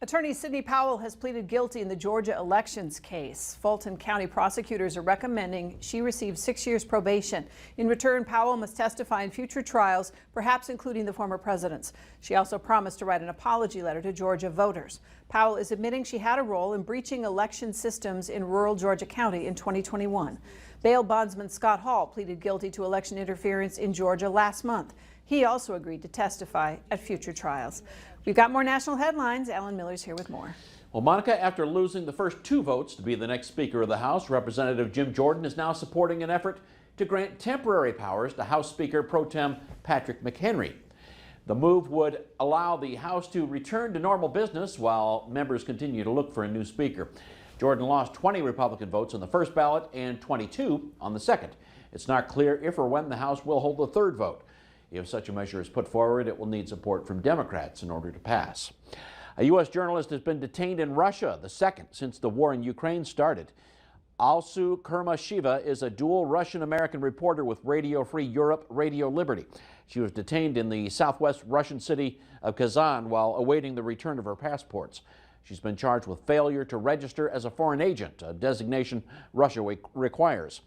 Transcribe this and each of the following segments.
Attorney Sidney Powell has pleaded guilty in the Georgia elections case. Fulton County prosecutors are recommending she receive 6 years probation. In return, Powell must testify in future trials, perhaps including the former president's. She also promised to write an apology letter to Georgia voters. Powell is admitting she had a role in breaching election systems in rural Georgia County in 2021. Bail bondsman Scott Hall pleaded guilty to election interference in Georgia last month. He also agreed to testify at future trials. We've got more national headlines. Alan Miller's here with more. Well, Monica, after losing the first 2 votes to be the next Speaker of the House, Representative Jim Jordan is now supporting an effort to grant temporary powers to House Speaker Pro Tem Patrick McHenry. The move would allow the House to return to normal business while members continue to look for a new Speaker. Jordan lost 20 Republican votes on the first ballot and 22 on the second. It's not clear if or when the House will hold a third vote. If such a measure is put forward, it will need support from Democrats in order to pass. A U.S. journalist has been detained in Russia, the second since the war in Ukraine started. Alsu Kurmashiva is a dual Russian-American reporter with Radio Free Europe, Radio Liberty. She was detained in the southwest Russian city of Kazan while awaiting the return of her passports. She's been charged with failure to register as a foreign agent, a designation Russia requires.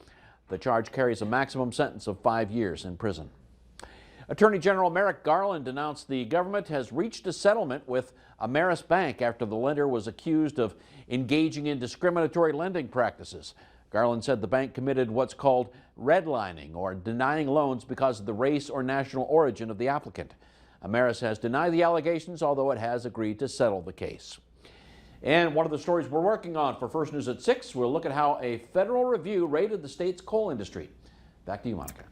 The charge carries a maximum sentence of 5 years in prison. Attorney General Merrick Garland announced the government has reached a settlement with Ameris Bank after the lender was accused of engaging in discriminatory lending practices. Garland said the bank committed what's called redlining, or denying loans because of the race or national origin of the applicant. Ameris has denied the allegations, although it has agreed to settle the case. And one of the stories we're working on for First News at 6, we'll look at how a federal review rated the state's coal industry. Back to you, Monica.